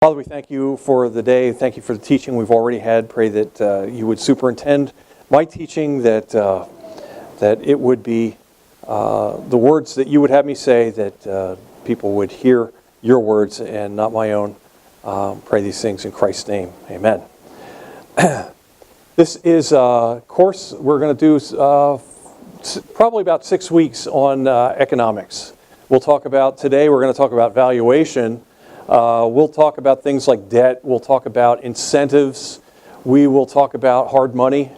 Father, we thank you for the day. Thank you for the teaching we've already had. Pray that you would superintend my teaching, that it would be the words that you would have me say, that people would hear your words and not my own. Pray these things in Christ's name. Amen. This is a course we're going to do probably about 6 weeks on economics. We're going to talk about valuation. We'll talk about things like debt. We'll talk about incentives. We will talk about hard money,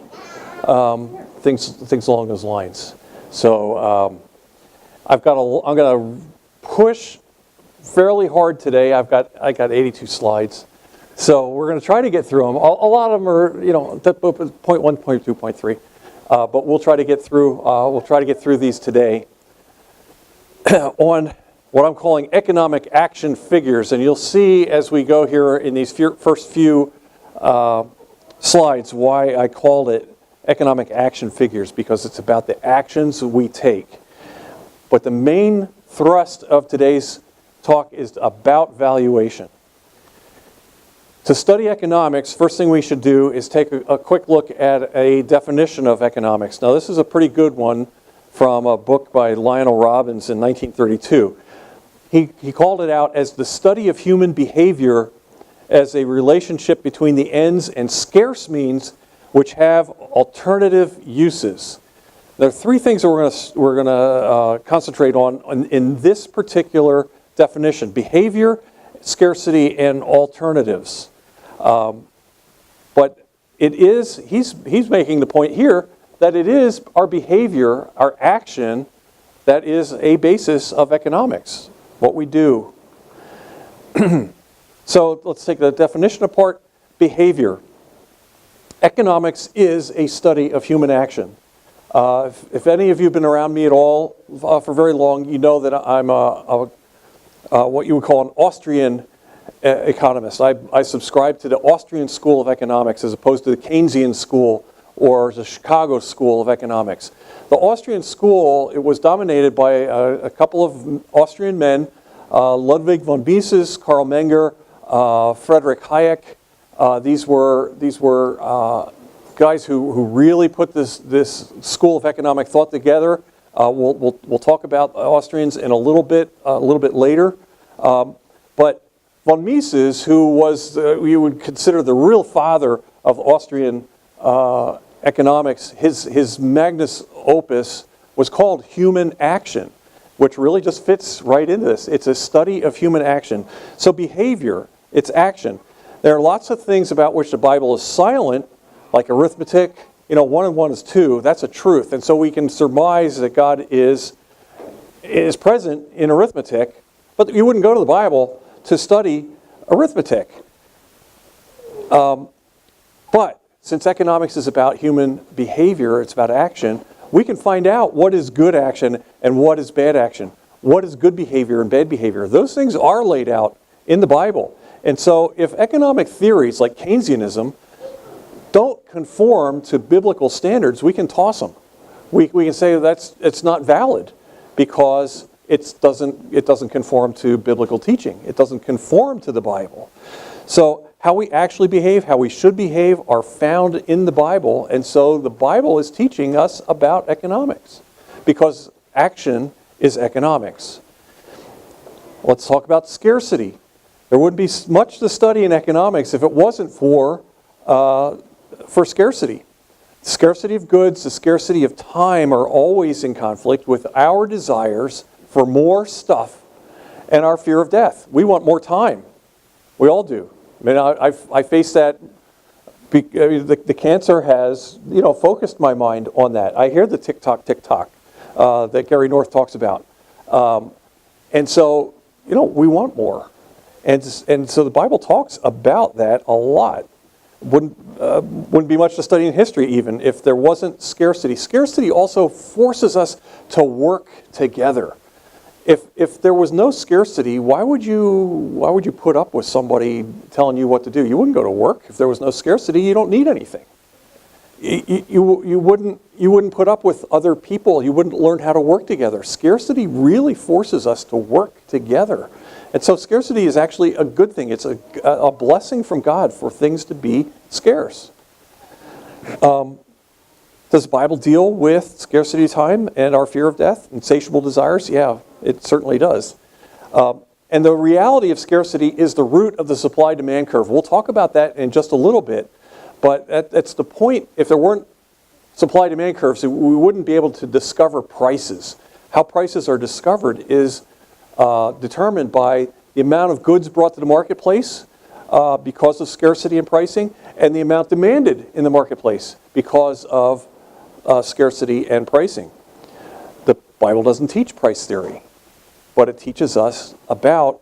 things along those lines. So I'm going to push fairly hard today. I got 82 slides, so we're going to try to get through them. A lot of them are point 1, point 2, point 3, but we'll try to get through. We'll try to get through these today on what I'm calling economic action figures. And you'll see as we go here in these first few slides why I called it economic action figures, because it's about the actions we take. But the main thrust of today's talk is about valuation. To study economics, first thing we should do is take a quick look at a definition of economics. Now, this is a pretty good one from a book by Lionel Robbins in 1932. He called it out as the study of human behavior as a relationship between the ends and scarce means which have alternative uses. There are three things that we're going to concentrate on in this particular definition: behavior, scarcity, and alternatives. But it is he's making the point here that it is our behavior, our action, that is a basis of economics. What we do. So let's take the definition apart. Behavior. Economics is a study of human action. If any of you have been around me at all for very long, you know that I'm what you would call an Austrian economist. I subscribe to the Austrian school of economics as opposed to the Keynesian school or the Chicago school of economics. The Austrian school, it was dominated by a couple of Austrian men, Ludwig von Mises, Karl Menger, Friedrich Hayek. These were guys who really put this school of economic thought together. We'll talk about Austrians in a little bit later. But von Mises, who was you would consider the real father of Austrian economics, his magnus opus was called Human Action, which really just fits right into this. It's a study of human action. So behavior, it's action. There are lots of things about which the Bible is silent, like arithmetic. 1 and 1 is 2. That's a truth. And so we can surmise that God is present in arithmetic, but you wouldn't go to the Bible to study arithmetic. But since economics is about human behavior, it's about action, we can find out what is good action and what is bad action. What is good behavior and bad behavior? Those things are laid out in the Bible. And so if economic theories like Keynesianism don't conform to biblical standards, we can toss them. We can say it's not valid because it doesn't conform to biblical teaching. It doesn't conform to the Bible. So how we actually behave, how we should behave, are found in the Bible. And so the Bible is teaching us about economics because action is economics. Let's talk about scarcity. There wouldn't be much to study in economics if it wasn't for scarcity. The scarcity of goods, the scarcity of time are always in conflict with our desires for more stuff and our fear of death. We want more time. We all do. I mean, I face that. The cancer has, focused my mind on that. I hear the tick-tock that Gary North talks about. And so, we want more. And so the Bible talks about that a lot. Wouldn't be much to study in history even if there wasn't scarcity. Scarcity also forces us to work together. If there was no scarcity, why would you put up with somebody telling you what to do? You wouldn't go to work. If there was no scarcity, you don't need anything. you wouldn't put up with other people. You wouldn't learn how to work together. Scarcity really forces us to work together. And so scarcity is actually a good thing. It's a blessing from God for things to be scarce. Does the Bible deal with scarcity of time and our fear of death, insatiable desires? Yeah, it certainly does. And the reality of scarcity is the root of the supply-demand curve. We'll talk about that in just a little bit. But that's the point. If there weren't supply-demand curves, we wouldn't be able to discover prices. How prices are discovered is determined by the amount of goods brought to the marketplace because of scarcity and pricing, and the amount demanded in the marketplace because of scarcity and pricing. The Bible doesn't teach price theory, but it teaches us about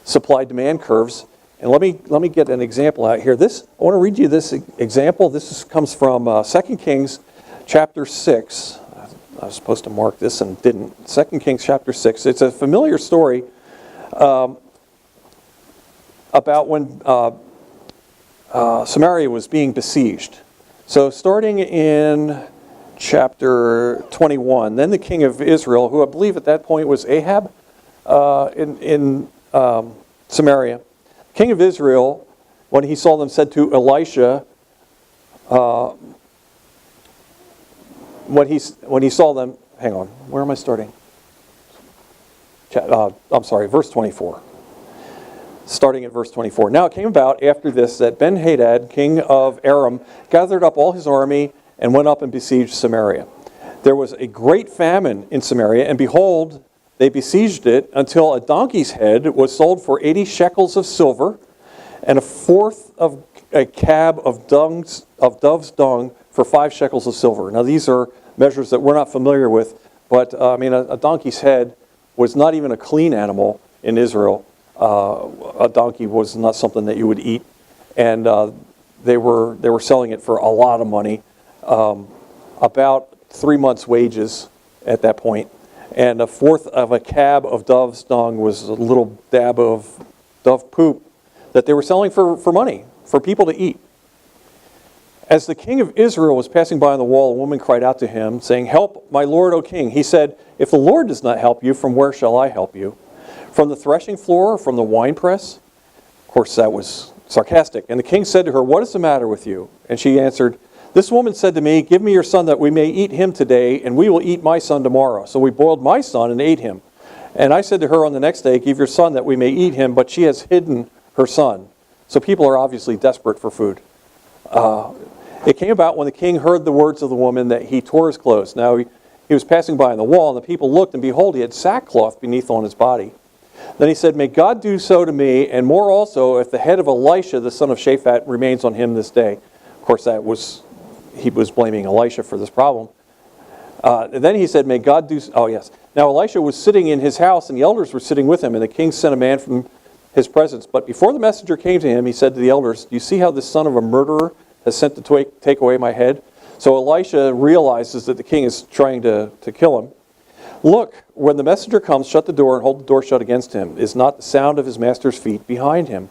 supply-demand curves. And let me get an example out here. I want to read you this example. This comes from 2 Kings chapter 6. I was supposed to mark this and didn't. 2 Kings chapter 6. It's a familiar story about when Samaria was being besieged. So starting in chapter 21, then the king of Israel, who I believe at that point was Ahab in Samaria, king of Israel, when he saw them, said to Elisha, when he saw them, hang on, where am I starting? I'm sorry, verse 24. Starting at verse 24. Now it came about after this that Ben-Hadad, king of Aram, gathered up all his army and went up and besieged Samaria. There was a great famine in Samaria, and behold, they besieged it until a donkey's head was sold for 80 shekels of silver, and a fourth of a cab of dove's dung for 5 shekels of silver. Now these are measures that we're not familiar with, but a donkey's head was not even a clean animal in Israel. A donkey was not something that you would eat, and they were selling it for a lot of money, about 3 months' wages at that point. And a fourth of a cab of dove's dung was a little dab of dove poop that they were selling for money, for people to eat. As the king of Israel was passing by on the wall, a woman cried out to him, saying, "Help, my lord, O king." He said, "If the Lord does not help you, from where shall I help you? From the threshing floor or from the winepress?" Of course, that was sarcastic. And the king said to her, "What is the matter with you?" And she answered, "This woman said to me, 'Give me your son that we may eat him today, and we will eat my son tomorrow.' So we boiled my son and ate him. And I said to her on the next day, 'Give your son that we may eat him,' but she has hidden her son." So people are obviously desperate for food. It came about when the king heard the words of the woman that he tore his clothes. Now he was passing by on the wall, and the people looked, and behold, he had sackcloth beneath on his body. Then he said, "May God do so to me, and more also, if the head of Elisha, the son of Shaphat, remains on him this day." Of course, he was blaming Elisha for this problem. And then he said, "May God do..." Oh, yes. Now Elisha was sitting in his house, and the elders were sitting with him, and the king sent a man from his presence. But before the messenger came to him, he said to the elders, "Do you see how this son of a murderer has sent to take away my head?" So Elisha realizes that the king is trying to kill him. "Look, when the messenger comes, shut the door and hold the door shut against him. Is not the sound of his master's feet behind him?"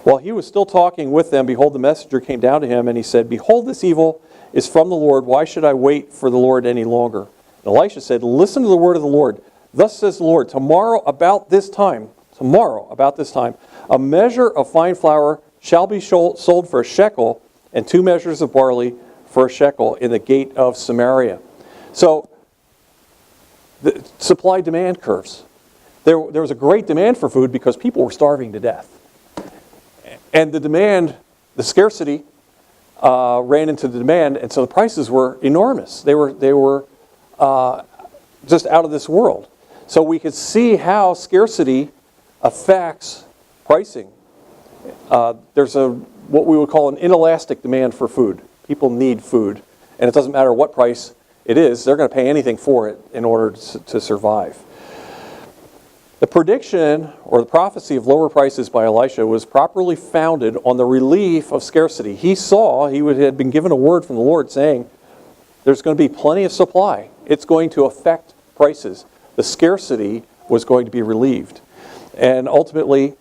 While he was still talking with them, behold, the messenger came down to him, and he said, "Behold, this evil is from the Lord. Why should I wait for the Lord any longer?" And Elisha said, "Listen to the word of the Lord. Thus says the Lord, tomorrow about this time, a measure of fine flour shall be sold for a shekel, and 2 measures of barley for a shekel in the gate of Samaria." So, the supply-demand curves. There was a great demand for food because people were starving to death. And the scarcity ran into the demand, and so the prices were enormous. They were just out of this world. So we could see how scarcity affects pricing. There's what we would call an inelastic demand for food. People need food, and it doesn't matter what price it is, they're going to pay anything for it in order to survive. The prediction or the prophecy of lower prices by Elisha was properly founded on the relief of scarcity. He had been given a word from the Lord saying, there's going to be plenty of supply. It's going to affect prices. The scarcity was going to be relieved. And ultimately,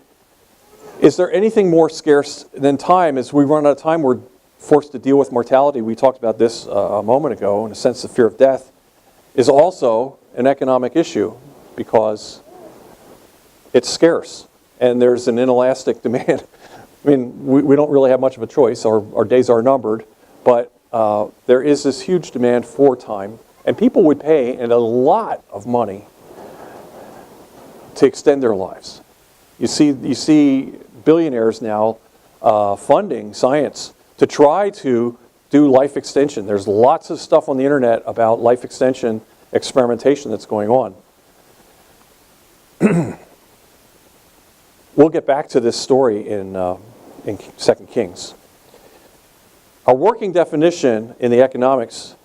is there anything more scarce than time? As we run out of time, we're forced to deal with mortality, we talked about this a moment ago, in a sense the fear of death, is also an economic issue because it's scarce and there's an inelastic demand. I mean, we don't really have much of a choice. Our days are numbered, but there is this huge demand for time, and people would pay a lot of money to extend their lives. You see billionaires now funding science to try to do life extension. There's lots of stuff on the internet about life extension experimentation that's going on. We'll get back to this story in 2 Kings. Our working definition in the economics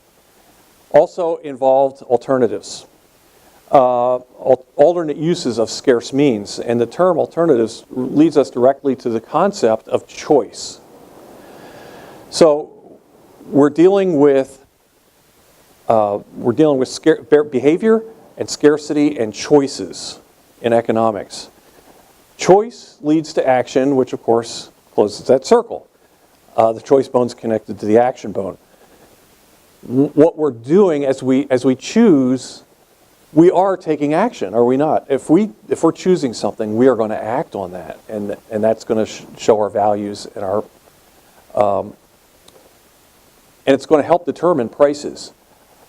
also involved alternatives, alternate uses of scarce means, and the term alternatives leads us directly to the concept of choice. So we're dealing with behavior and scarcity and choices in economics. Choice leads to action, which of course closes that circle. The choice bone's connected to the action bone. What we're doing as we choose, we are taking action, are we not? If we're choosing something, we are going to act on that, and that's going to show our values and our and it's going to help determine prices.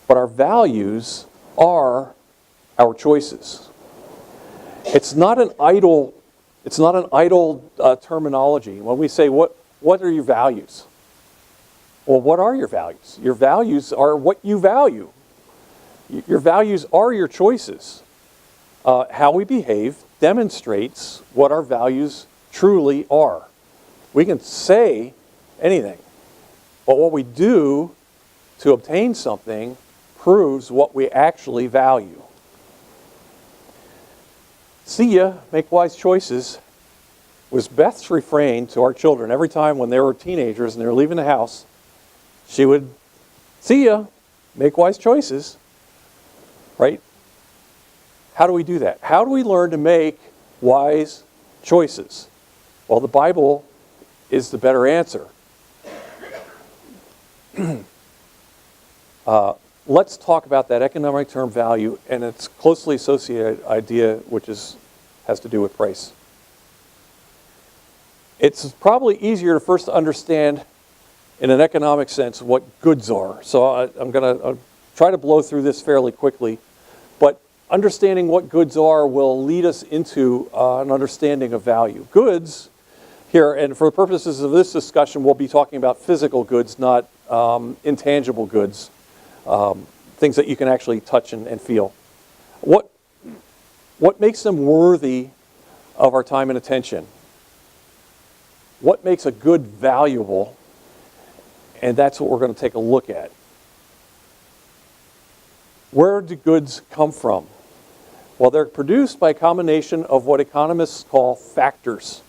But our values are our choices. It's not an idle terminology. When we say, what are your values? Well, what are your values? Your values are what you value. Your values are your choices. How we behave demonstrates what our values truly are. We can say anything, but what we do to obtain something proves what we actually value. See ya, make wise choices was Beth's refrain to our children. Every time when they were teenagers and they were leaving the house, she would, see ya, make wise choices. Right? How do we do that? How do we learn to make wise choices? Well, the Bible is the better answer. Let's talk about that economic term value and its closely associated idea, which has to do with price. It's probably easier to first understand in an economic sense what goods are. So I'm going to try to blow through this fairly quickly, but understanding what goods are will lead us into an understanding of value. Goods here, and for the purposes of this discussion, we'll be talking about physical goods, not intangible goods, things that you can actually touch and feel. What makes them worthy of our time and attention? What makes a good valuable? And that's what we're going to take a look at. Where do goods come from? Well, they're produced by a combination of what economists call factors.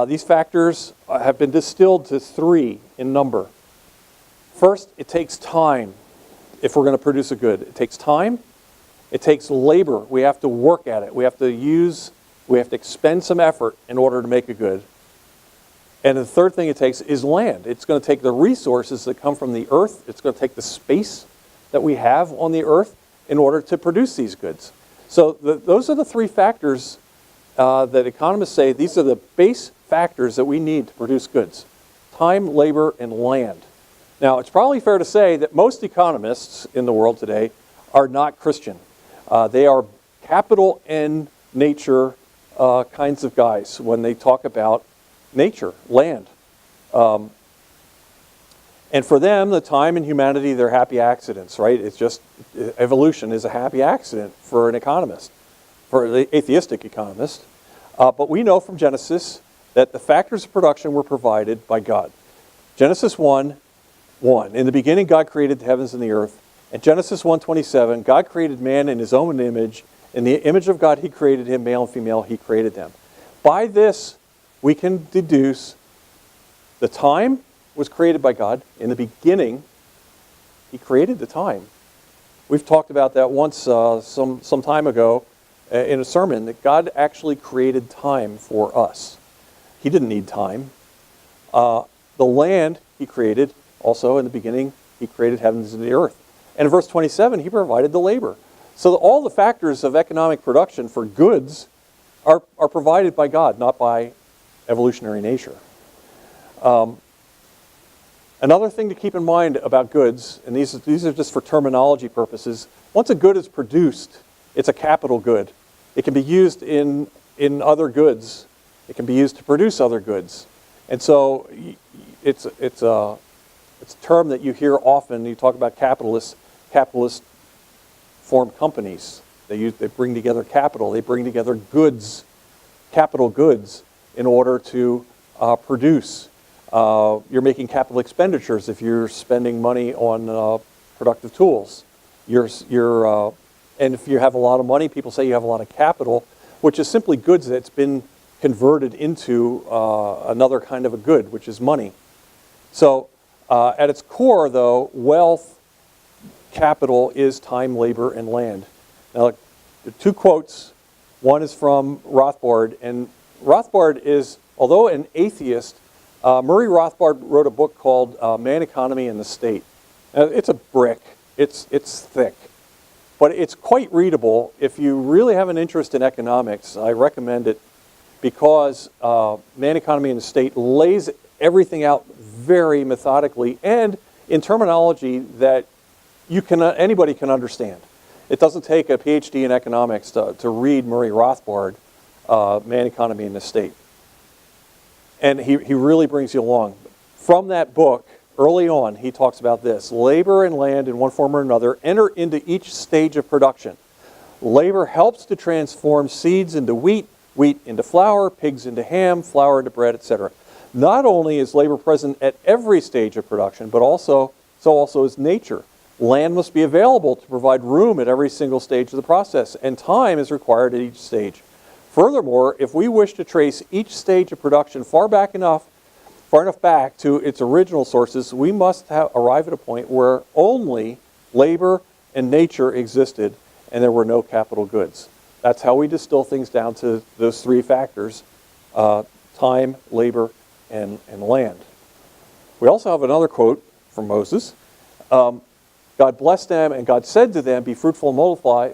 These factors have been distilled to 3 in number. First, it takes time if we're going to produce a good. It takes time. It takes labor. We have to work at it. We have to expend some effort in order to make a good. And the third thing it takes is land. It's going to take the resources that come from the earth. It's going to take the space that we have on the earth in order to produce these goods. So those are the 3 factors that economists say these are the base factors that we need to produce goods: time, labor, and land. Now, it's probably fair to say that most economists in the world today are not Christian. They are capital N nature kinds of guys when they talk about nature, land. And for them, the time and humanity, they're happy accidents, right? It's just, evolution is a happy accident for an economist, for the atheistic economist. But we know from Genesis that the factors of production were provided by God. Genesis 1:1, in the beginning God created the heavens and the earth. And Genesis 1:27, God created man in his own image. In the image of God he created him, male and female he created them. By this, we can deduce the time was created by God. In the beginning, he created the time. We've talked about that once some time ago in a sermon, that God actually created time for us. He didn't need time. The land he created, also in the beginning, he created heavens and the earth. And in verse 27, he provided the labor. So all the factors of economic production for goods are provided by God, not by evolutionary nature. Another thing to keep in mind about goods, and these are just for terminology purposes, once a good is produced, it's a capital good. It can be used in other goods. It can be used to produce other goods. And so it's a term that you hear often. You talk about capitalist formed companies. They bring together capital. They bring together goods, capital goods, in order to produce. You're making capital expenditures if you're spending money on productive tools. And if you have a lot of money, people say you have a lot of capital, which is simply goods that's been converted into another kind of a good, which is money. So at its core, though, wealth, capital is time, labor, and land. Now, the two quotes. One is from Rothbard, and Rothbard is, although an atheist, Murray Rothbard wrote a book called Man, Economy, and the State. It's a brick. It's thick. But it's quite readable. If you really have an interest in economics, I recommend it because Man, Economy, and the State lays everything out very methodically and in terminology that anybody can understand. It doesn't take a PhD in economics to read Murray Rothbard, Man, Economy, and the State. And he really brings you along. From that book, early on, he talks about this. Labor and land, in one form or another, enter into each stage of production. Labor helps to transform seeds into wheat, wheat into flour, pigs into ham, flour into bread, etc. Not only is labor present at every stage of production, but so also is nature. Land must be available to provide room at every single stage of the process, and time is required at each stage. Furthermore, if we wish to trace each stage of production far enough back to its original sources, we must arrive at a point where only labor and nature existed and there were no capital goods. That's how we distill things down to those three factors, time, labor, and land. We also have another quote from Moses. God blessed them, and God said to them, be fruitful and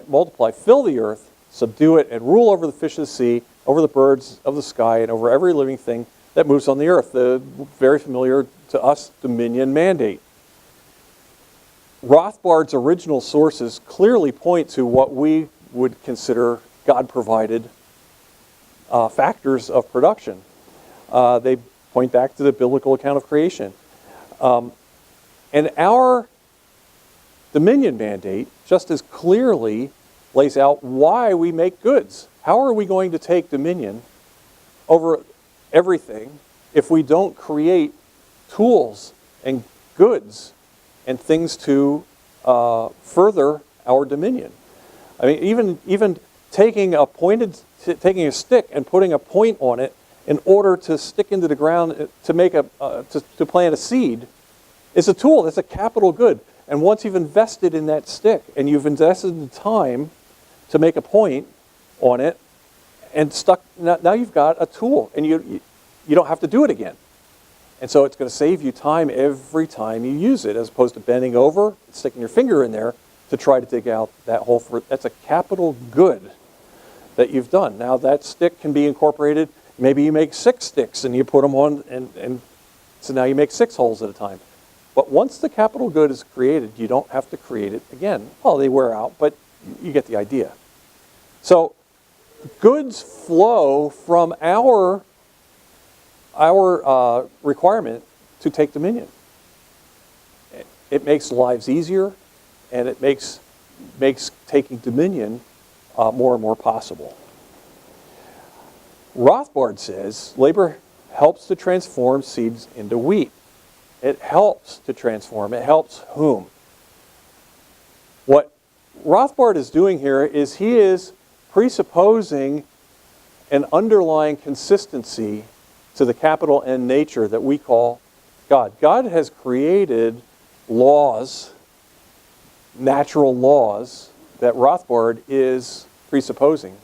multiply, fill the earth, subdue it, and rule over the fish of the sea, over the birds of the sky, and over every living thing that moves on the earth. The very familiar to us dominion mandate. Rothbard's original sources clearly point to what we would consider God-provided factors of production. They point back to the biblical account of creation. And our dominion mandate just as clearly lays out why we make goods. How are we going to take dominion over everything if we don't create tools and goods and things to further our dominion? I mean, even taking a stick and putting a point on it in order to stick into the ground to make to plant a seed is a tool. That's a capital good. And once you've invested in that stick and you've invested in the time to make a point on it and now you've got a tool and you don't have to do it again. And so it's going to save you time every time you use it, as opposed to bending over, sticking your finger in there to try to dig out that hole. That's a capital good that you've done. Now that stick can be incorporated. Maybe you make 6 sticks and you put them on, and so now you make 6 holes at a time. But once the capital good is created, you don't have to create it again. Well, they wear out, but you get the idea. So goods flow from our requirement to take dominion. It makes lives easier, and it makes taking dominion more and more possible. Rothbard says labor helps to transform seeds into wheat. It helps to transform. It helps whom? What Rothbard is doing here is he is presupposing an underlying consistency to the capital N nature that we call God. God has created laws, natural laws, that Rothbard is presupposing,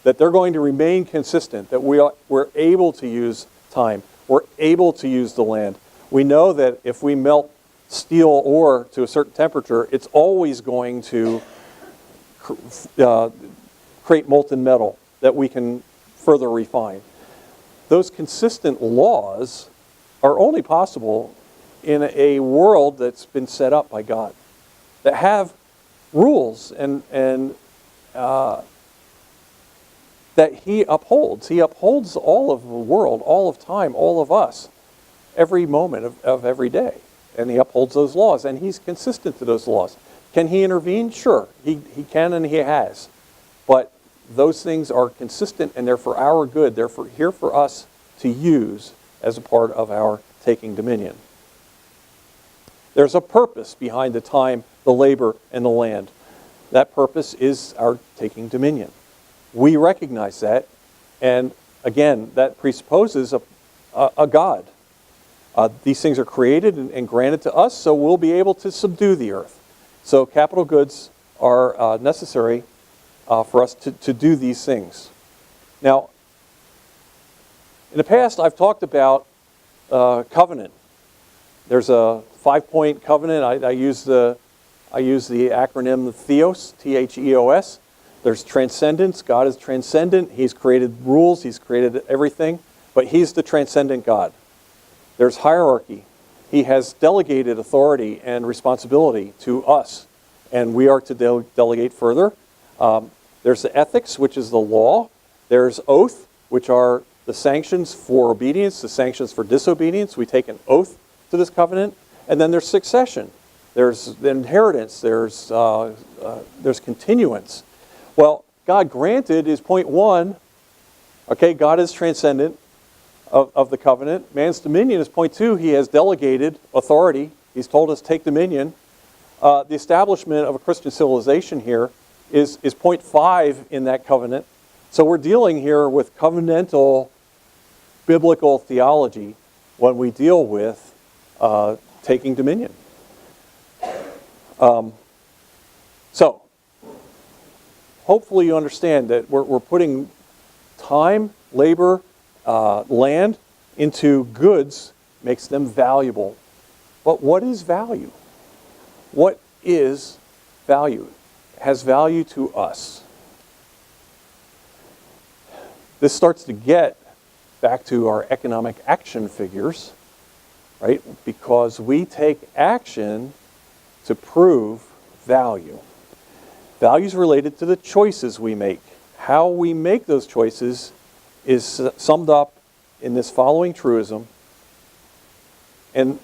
that they're going to remain consistent, that we're able to use time, we're able to use the land, We know that if we melt steel ore to a certain temperature, it's always going to create molten metal that we can further refine. Those consistent laws are only possible in a world that's been set up by God, that have rules and that He upholds. He upholds all of the world, all of time, all of us, every moment of every day. And He upholds those laws, and He's consistent to those laws. Can He intervene? Sure, He can and He has. But those things are consistent, and they're for our good. They're here for us to use as a part of our taking dominion. There's a purpose behind the time, the labor, and the land. That purpose is our taking dominion. We recognize that, and again, that presupposes a God. These things are created and granted to us, so we'll be able to subdue the earth. So capital goods are necessary for us to do these things. Now, in the past, I've talked about covenant. There's a 5-point covenant. I use the acronym THEOS, T-H-E-O-S. There's transcendence. God is transcendent. He's created rules. He's created everything. But He's the transcendent God. There's hierarchy. He has delegated authority and responsibility to us. And we are to delegate further. There's the ethics, which is the law. There's oath, which are the sanctions for obedience, the sanctions for disobedience. We take an oath to this covenant. And then there's succession. There's the inheritance. There's continuance. Well, God granted is point one. Okay, God is transcendent of the covenant. Man's dominion is point two. He has delegated authority. He's told us take dominion. The establishment of a Christian civilization here is point five in that covenant. So we're dealing here with covenantal biblical theology when we deal with taking dominion. So, hopefully you understand that we're putting time, labor, land into goods, makes them valuable. But what is value? What is value? It has value to us. This starts to get back to our economic action figures, right? Because we take action to prove value. Value is related to the choices we make. How we make those choices is summed up in this following truism. And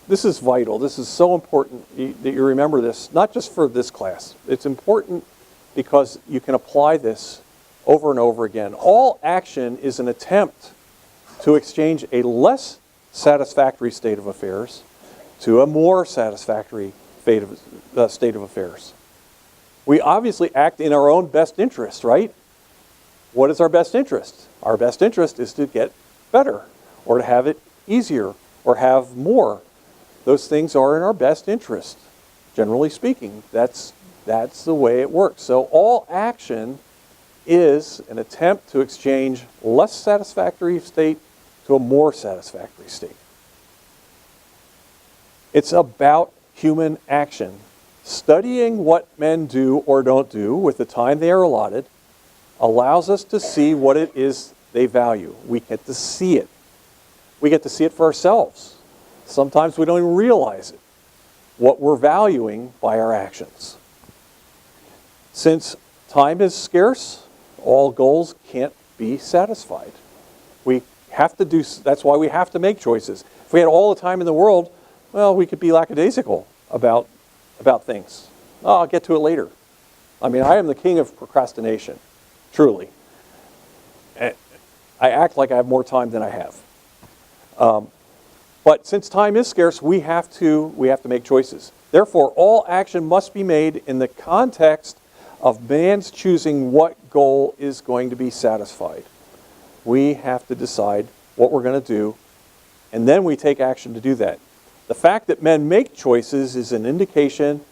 this is vital. This is so important that you remember this, not just for this class. It's important because you can apply this over and over again. All action is an attempt to exchange a less satisfactory state of affairs to a more satisfactory state of affairs. We obviously act in our own best interest, right? What is our best interest? Our best interest is to get better, or to have it easier, or have more. Those things are in our best interest, generally speaking. That's the way it works. So all action is an attempt to exchange less satisfactory state to a more satisfactory state. It's about human action. Studying what men do or don't do with the time they are allotted allows us to see what it is they value. We get to see it. We get to see it for ourselves. Sometimes we don't even realize it, what we're valuing by our actions. Since time is scarce, all goals can't be satisfied. That's why we have to make choices. If we had all the time in the world, well, we could be lackadaisical about things. Oh, I'll get to it later. I mean, I am the king of procrastination, truly. I act like I have more time than I have. But since time is scarce, we have to make choices. Therefore, all action must be made in the context of man's choosing what goal is going to be satisfied. We have to decide what we're going to do, and then we take action to do that. The fact that men make choices is an indication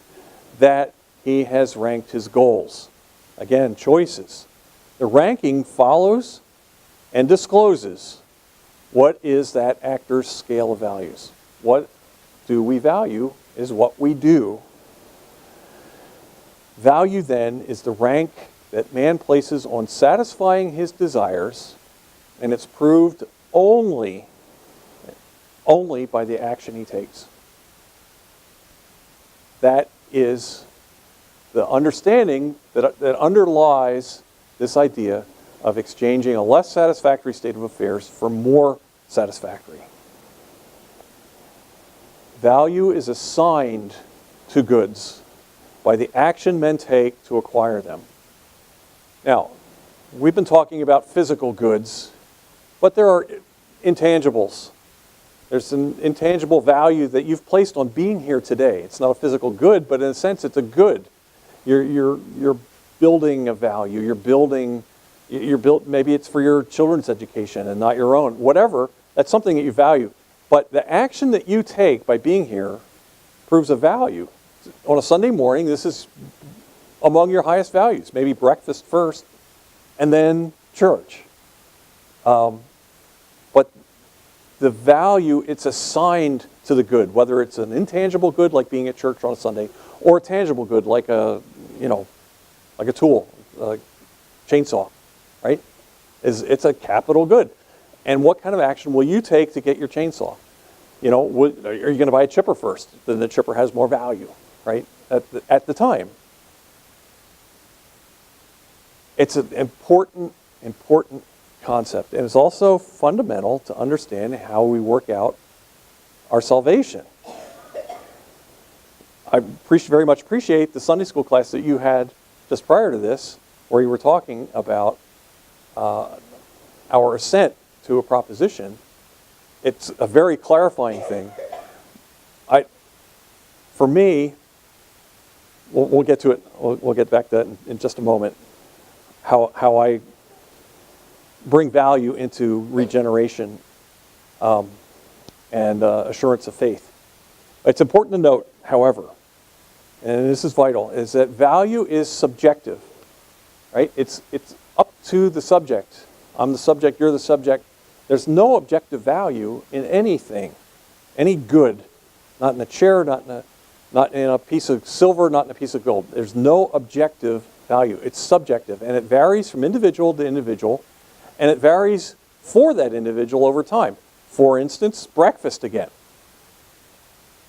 that he has ranked his goals. Again, choices. The ranking follows and discloses What is that actor's scale of values? What do we value is what we do. Value, then, is the rank that man places on satisfying his desires, and it's proved only by the action he takes. That is the understanding that underlies this idea of exchanging a less satisfactory state of affairs for more satisfactory. Value is assigned to goods by the action men take to acquire them. Now, we've been talking about physical goods, but there are intangibles. There's an intangible value that you've placed on being here today. It's not a physical good, but in a sense it's a good. You're building a value. Maybe it's for your children's education and not your own. Whatever, that's something that you value. But the action that you take by being here proves a value. On a Sunday morning, this is among your highest values. Maybe breakfast first, and then church. But the value, it's assigned to the good, whether it's an intangible good like being at church on a Sunday, or a tangible good like a tool, a chainsaw, right? It's a capital good. And what kind of action will you take to get your chainsaw? Are you going to buy a chipper first? Then the chipper has more value, right? At the time. It's an important concept. And it's also fundamental to understand how we work out our salvation. I very much appreciate the Sunday school class that you had just prior to this, where you were talking about our assent to a proposition. It's a very clarifying thing. For me, we'll get to it. We'll get back to that in just a moment. How I bring value into regeneration and assurance of faith. It's important to note, however, and this is vital, is that value is subjective, right? It's up to the subject. I'm the subject, you're the subject. There's no objective value in anything, any good, not in a chair, not in a piece of silver, not in a piece of gold. There's no objective value. It's subjective, and it varies from individual to individual, and it varies for that individual over time. For instance, breakfast again.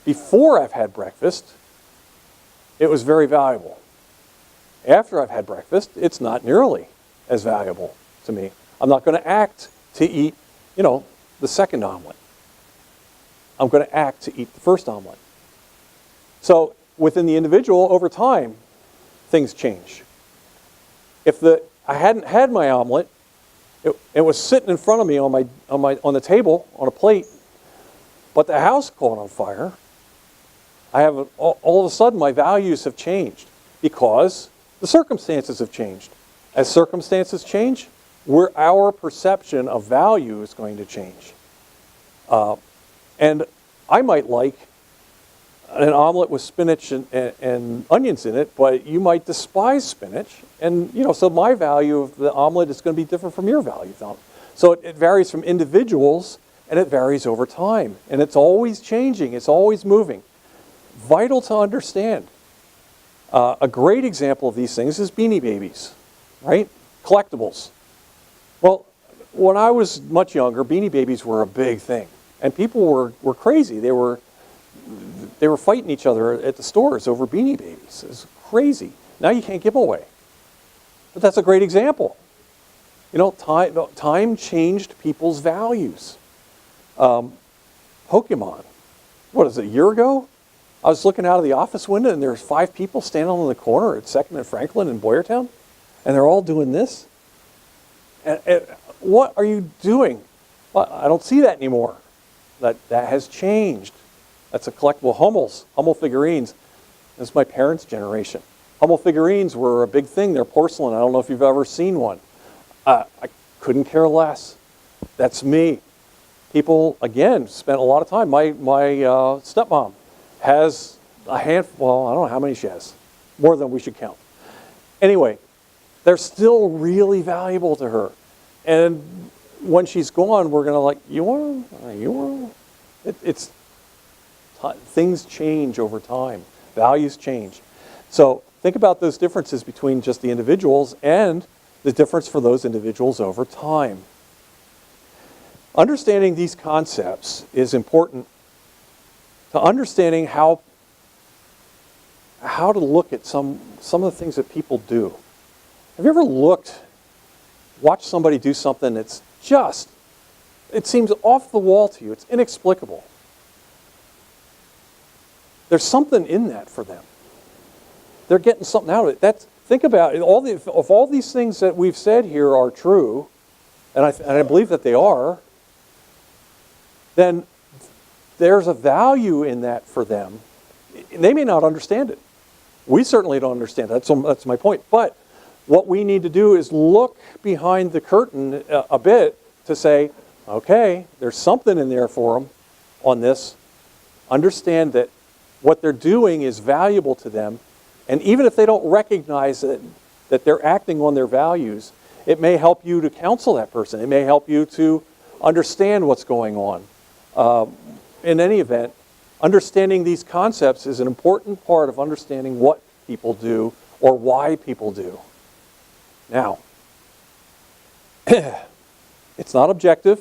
Before I've had breakfast, it was very valuable. After I've had breakfast, it's not nearly as valuable to me. I'm not going to act to eat, the second omelet. I'm going to act to eat the first omelet. So within the individual, over time, things change. If I hadn't had my omelet, it was sitting in front of me on the table on a plate, but the house caught on fire. All of a sudden my values have changed because the circumstances have changed. As circumstances change, our perception of value is going to change. And I might like an omelet with spinach and onions in it, but you might despise spinach. And, so my value of the omelet is going to be different from your value. So it varies from individuals, and it varies over time. And it's always changing. It's always moving. Vital to understand. A great example of these things is Beanie Babies, right? Collectibles. Well, when I was much younger, Beanie Babies were a big thing. And people were crazy. They were fighting each other at the stores over Beanie Babies. It's crazy. Now you can't give them away. But that's a great example. Time changed people's values. Pokemon. What is it, a year ago? I was looking out of the office window and there's 5 people standing in the corner at 2nd and Franklin in Boyertown. And they're all doing this. And what are you doing? Well, I don't see that anymore. That has changed. That's a collectible. Hummel figurines. This is my parents' generation. Hummel figurines were a big thing. They're porcelain. I don't know if you've ever seen one. I couldn't care less. That's me. People, again, spent a lot of time. My stepmom has a handful, I don't know how many she has. More than we should count. Anyway, they're still really valuable to her. And when she's gone, we're going to you want? It's things change over time. Values change. So think about those differences between just the individuals and the difference for those individuals over time. Understanding these concepts is important to understanding how to look at some of the things that people do. Have you ever watched somebody do something that's it seems off the wall to you, it's inexplicable. There's something in that for them. They're getting something out of it. Think about it. If all these things that we've said here are true, and I believe that they are, then there's a value in that for them. They may not understand it. We certainly don't understand it. That's my point. But what we need to do is look behind the curtain a bit to say, okay, there's something in there for them on this. Understand that what they're doing is valuable to them. And even if they don't recognize that they're acting on their values, it may help you to counsel that person. It may help you to understand what's going on. In any event, understanding these concepts is an important part of understanding what people do or why people do. Now, it's not objective.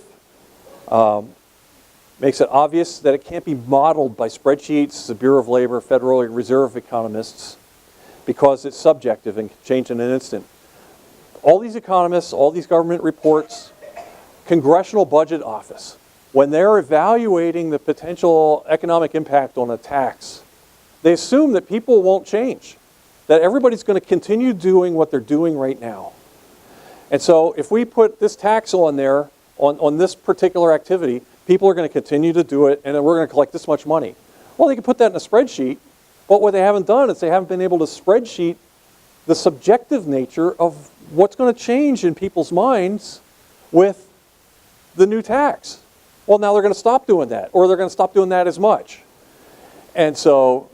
Makes it obvious that it can't be modeled by spreadsheets, the Bureau of Labor, Federal Reserve economists, because it's subjective and can change in an instant. All these economists, all these government reports, Congressional Budget Office, when they're evaluating the potential economic impact on a tax, they assume that people won't change, that everybody's going to continue doing what they're doing right now. And so if we put this tax on there, on this particular activity, people are going to continue to do it, and then we're going to collect this much money. Well, they can put that in a spreadsheet, but what they haven't done is they haven't been able to spreadsheet the subjective nature of what's going to change in people's minds with the new tax. Well, now they're going to stop doing that, or they're going to stop doing that as much. And so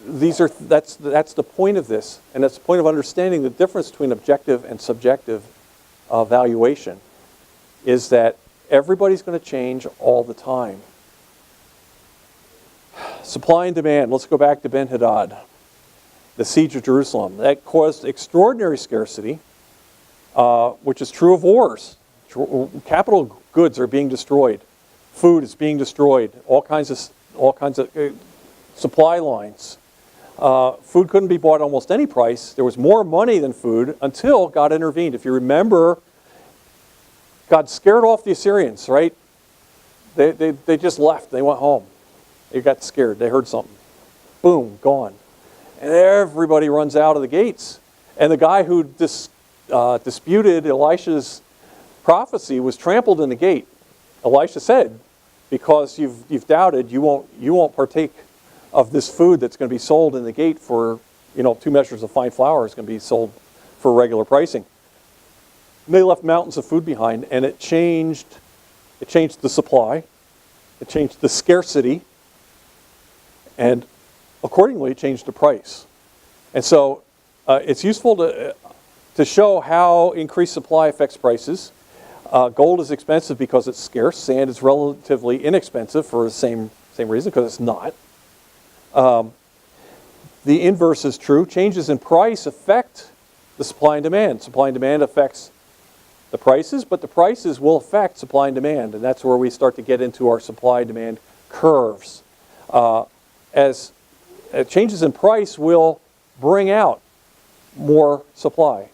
that's the point of this, and that's the point of understanding the difference between objective and subjective valuation, is that everybody's going to change all the time. Supply and demand. Let's go back to Ben-Hadad, the siege of Jerusalem. That caused extraordinary scarcity, which is true of wars. Capital goods are being destroyed. Food is being destroyed. All kinds of supply lines. Food couldn't be bought at almost any price. There was more money than food until God intervened. If you remember, God scared off the Assyrians, right? They just left. They went home. They got scared. They heard something. Boom, gone. And everybody runs out of the gates. And the guy who disputed Elisha's prophecy was trampled in the gate. Elisha said, because you've doubted, you won't partake of this food that's going to be sold in the gate for 2 measures of fine flour is going to be sold for regular pricing. And they left mountains of food behind, and it changed the supply, it changed the scarcity, and accordingly it changed the price. And so it's useful to show how increased supply affects prices. Gold is expensive because it's scarce. Sand is relatively inexpensive for the same reason, because it's not. The inverse is true. Changes in price affect the supply and demand. Supply and demand affects the prices, but the prices will affect supply and demand, and that's where we start to get into our supply-demand curves. As changes in price will bring out more supply.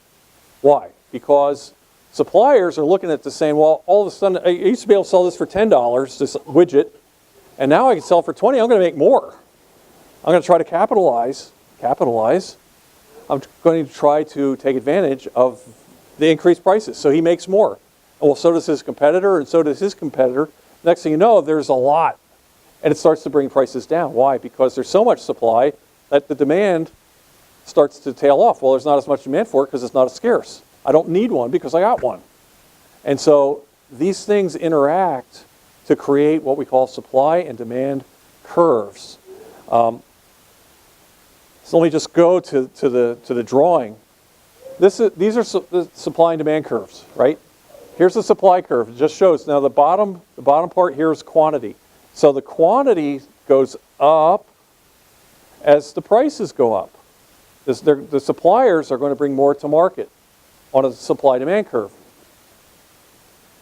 Why? Because suppliers are looking at this saying, well, all of a sudden, I used to be able to sell this for $10, this widget, and now I can sell it for $20. I'm going to make more. I'm going to try to capitalize. I'm going to try to take advantage of the increased prices. So he makes more. Well, so does his competitor, and so does his competitor. Next thing you know, there's a lot. And it starts to bring prices down. Why? Because there's so much supply that the demand starts to tail off. Well, there's not as much demand for it because it's not as scarce. I don't need one because I got one. And so these things interact to create what we call supply and demand curves. So let me just go to the drawing. These are the supply and demand curves, right? Here's the supply curve. It just shows. Now the bottom part here is quantity. So the quantity goes up as the prices go up. The suppliers are going to bring more to market on a supply-demand curve.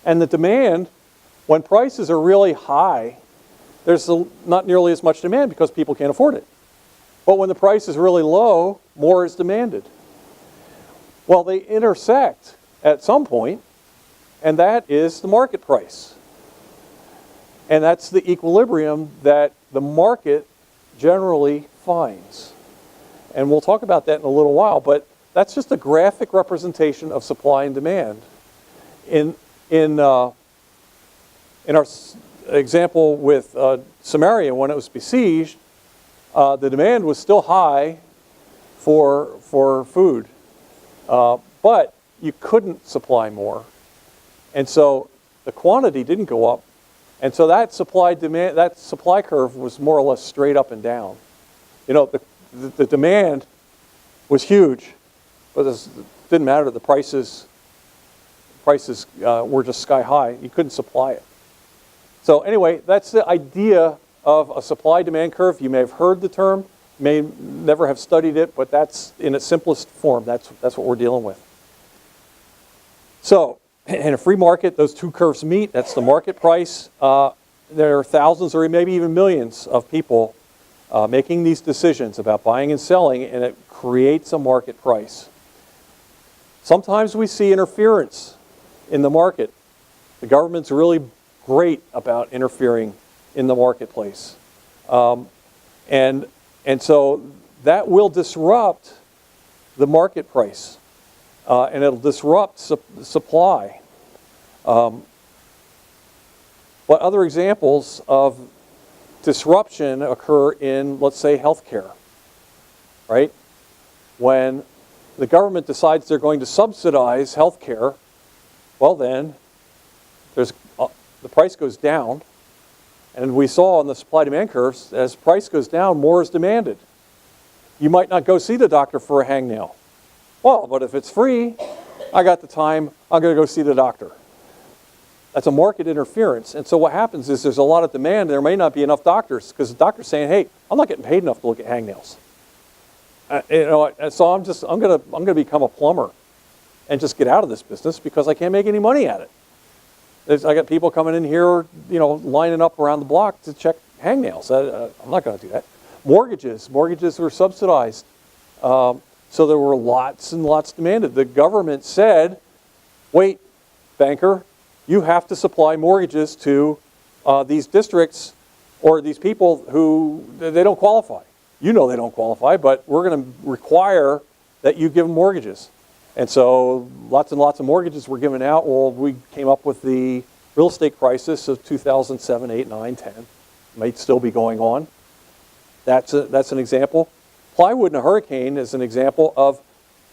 And the demand, when prices are really high, there's not nearly as much demand because people can't afford it. But when the price is really low, more is demanded. Well, they intersect at some point, and that is the market price. And that's the equilibrium that the market generally finds. And we'll talk about that in a little while, but that's just a graphic representation of supply and demand. In our example with Samaria, when it was besieged, the demand was still high for food, but you couldn't supply more. And so the quantity didn't go up. And so that supply curve was more or less straight up and down. You know, the demand was huge, but it didn't matter. The prices were just sky high. You couldn't supply it. So anyway, that's the idea of a supply-demand curve. You may have heard the term, may never have studied it, but that's in its simplest form. That's what we're dealing with. So in a free market, those two curves meet. That's the market price. There are thousands or maybe even millions of people making these decisions about buying and selling, and it creates a market price. Sometimes we see interference in the market. The government's really great about interfering in the marketplace. And so that will disrupt the market price. And it'll disrupt supply. But other examples of disruption occur in, let's say, healthcare, right? When the government decides they're going to subsidize healthcare, well then, the price goes down. And we saw on the supply-demand curves, as price goes down, more is demanded. You might not go see the doctor for a hangnail. Well, but if it's free, I got the time, I'm going to go see the doctor. That's a market interference. And so what happens is there's a lot of demand. There may not be enough doctors because the doctor's saying, hey, I'm not getting paid enough to look at hangnails. So I'm going to become a plumber and just get out of this business because I can't make any money at it. I got people coming in here, lining up around the block to check hangnails. I'm not going to do that. Mortgages were subsidized. So there were lots and lots demanded. The government said, wait, banker, you have to supply mortgages to these districts or these people who they don't qualify. You know they don't qualify, but we're going to require that you give them mortgages. And so lots and lots of mortgages were given out. Well, we came up with the real estate crisis of 2007, 8, 9, 10. It might still be going on. That's an example. Plywood in a hurricane is an example of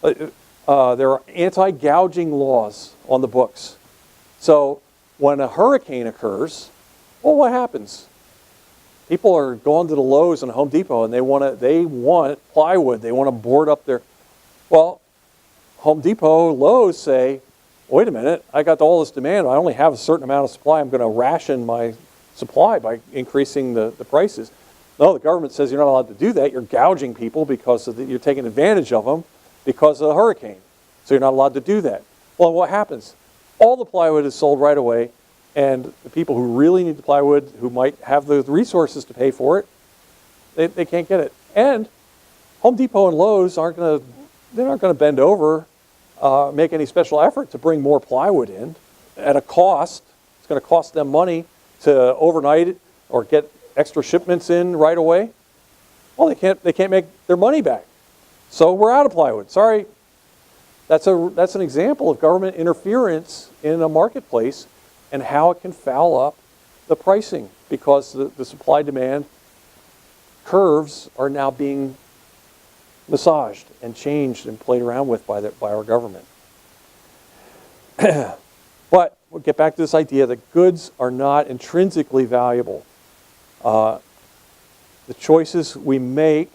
there are anti-gouging laws on the books. So when a hurricane occurs, well, what happens? People are going to the Lowe's and Home Depot and they want plywood. They want to board up their. Well, Home Depot, Lowe's say, wait a minute, I got all this demand. I only have a certain amount of supply. I'm going to ration my supply by increasing the prices. No, the government says you're not allowed to do that. You're gouging people because you're taking advantage of them because of the hurricane. So you're not allowed to do that. Well, what happens? All the plywood is sold right away, and the people who really need the plywood, who might have the resources to pay for it, they can't get it. And Home Depot and Lowe's aren't going to bend over, make any special effort to bring more plywood in at a cost. It's going to cost them money to overnight it or get extra shipments in right away. Well, they can't make their money back. So we're out of plywood. Sorry. That's an example of government interference in a marketplace and how it can foul up the pricing because the supply-demand curves are now being massaged and changed and played around with by our government. But we'll get back to this idea that goods are not intrinsically valuable. The choices we make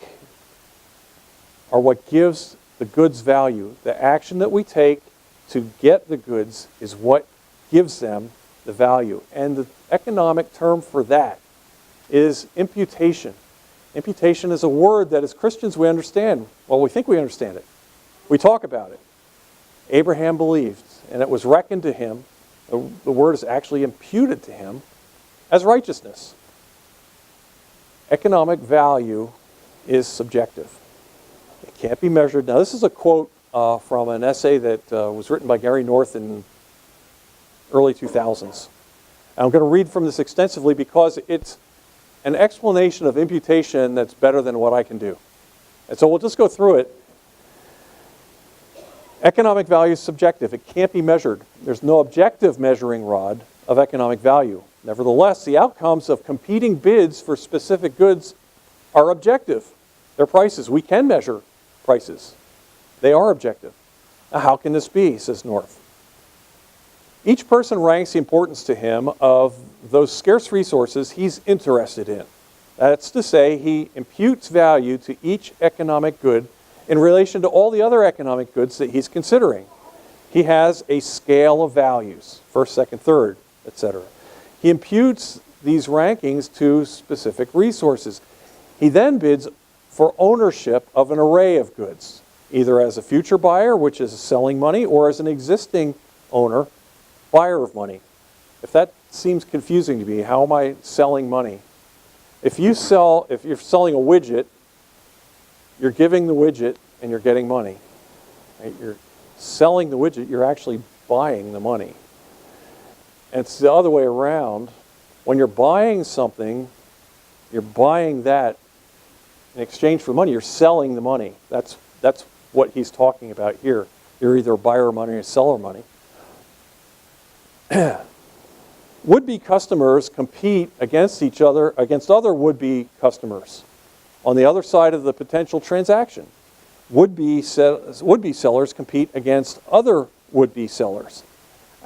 are what gives the goods value. The action that we take to get the goods is what gives them the value. And the economic term for that is imputation. Imputation is a word that as Christians we understand. Well, we think we understand it. We talk about it. Abraham believed, and it was reckoned to him. The word is actually imputed to him as righteousness. Economic value is subjective. It can't be measured. Now, this is a quote from an essay that was written by Gary North in early 2000s. And I'm going to read from this extensively because it's an explanation of imputation that's better than what I can do. And so we'll just go through it. Economic value is subjective. It can't be measured. There's no objective measuring rod of economic value. Nevertheless, the outcomes of competing bids for specific goods are objective. They're prices. We can measure prices. They are objective. Now, how can this be, says North? Each person ranks the importance to him of those scarce resources he's interested in. That's to say, he imputes value to each economic good in relation to all the other economic goods that he's considering. He has a scale of values, first, second, third, etc. He imputes these rankings to specific resources. He then bids for ownership of an array of goods, either as a future buyer, which is selling money, or as an existing owner, buyer of money. If that seems confusing to me, how am I selling money? If you're selling a widget, you're giving the widget and you're getting money. Right? You're selling the widget, you're actually buying the money. And it's the other way around. When you're buying something, you're buying that in exchange for money. You're selling the money. That's what he's talking about here. You're either a buyer of money or a seller of money. Would-be customers compete against each other, against other would-be customers on the other side of the potential transaction. Would-be sellers compete against other would-be sellers.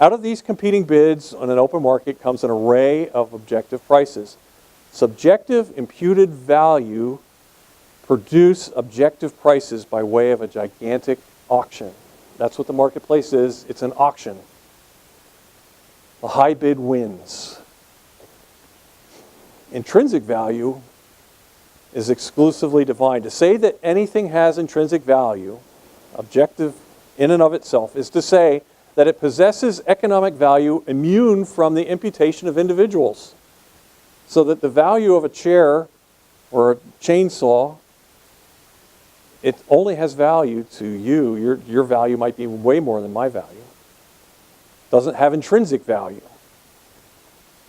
Out of these competing bids on an open market comes an array of objective prices. Subjective imputed value produce objective prices by way of a gigantic auction. That's what the marketplace is. It's an auction. The high bid wins. Intrinsic value is exclusively divine. To say that anything has intrinsic value, objective in and of itself, is to say that it possesses economic value immune from the imputation of individuals. So that the value of a chair or a chainsaw, it only has value to you. Your value might be way more than my value. Doesn't have intrinsic value.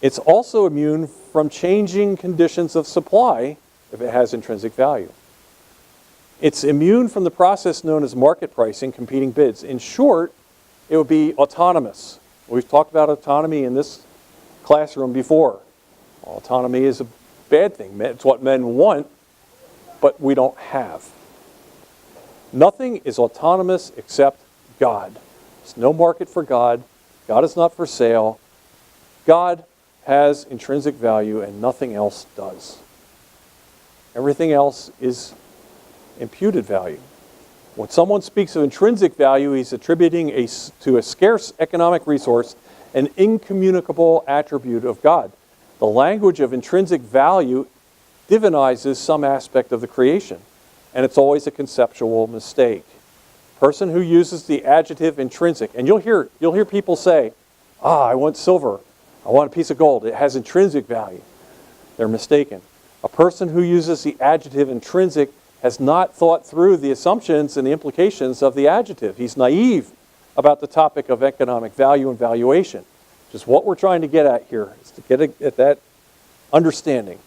It's also immune from changing conditions of supply if it has intrinsic value. It's immune from the process known as market pricing, competing bids. In short, it would be autonomous. We've talked about autonomy in this classroom before. Autonomy is a bad thing. It's what men want, but we don't have. Nothing is autonomous except God. There's no market for God. God is not for sale. God has intrinsic value and nothing else does. Everything else is imputed value. When someone speaks of intrinsic value, he's attributing to a scarce economic resource an incommunicable attribute of God. The language of intrinsic value divinizes some aspect of the creation, and it's always a conceptual mistake. Person who uses the adjective intrinsic, and you'll hear people say, I want silver, I want a piece of gold, it has intrinsic value. They're mistaken. A person who uses the adjective intrinsic has not thought through the assumptions and the implications of the adjective. He's naive about the topic of economic value and valuation. Just what we're trying to get at here is to get at that understanding.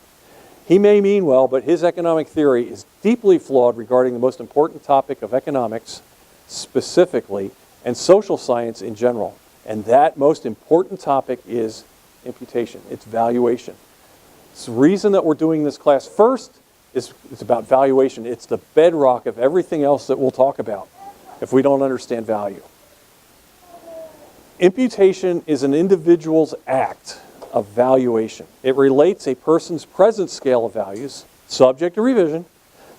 He may mean well, but his economic theory is deeply flawed regarding the most important topic of economics specifically and social science in general. And that most important topic is imputation. It's valuation. It's the reason that we're doing this class first is it's about valuation. It's the bedrock of everything else that we'll talk about if we don't understand value. Imputation is an individual's act of valuation. It relates a person's present scale of values, subject to revision,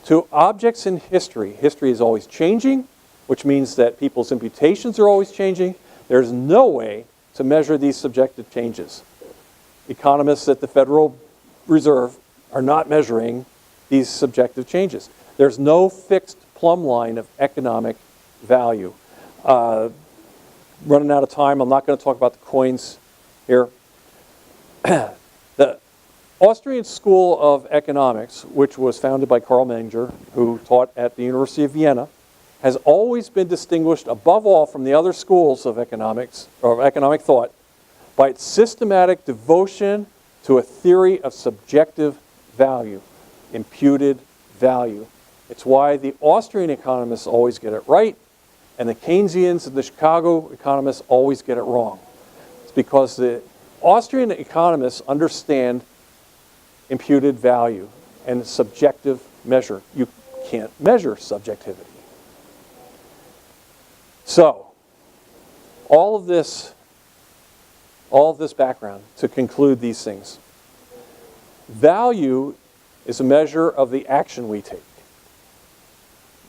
to objects in history. History is always changing, which means that people's imputations are always changing. There's no way to measure these subjective changes. Economists at the Federal Reserve are not measuring these subjective changes. There's no fixed plumb line of economic value. Running out of time, I'm not going to talk about the coins here. The Austrian School of Economics, which was founded by Karl Menger, who taught at the University of Vienna, has always been distinguished above all from the other schools of economics or economic thought by its systematic devotion to a theory of subjective value, imputed value. It's why the Austrian economists always get it right, and the Keynesians and the Chicago economists always get it wrong. It's because the Austrian economists understand imputed value and subjective measure. You can't measure subjectivity. So, all of this background to conclude these things. Value is a measure of the action we take.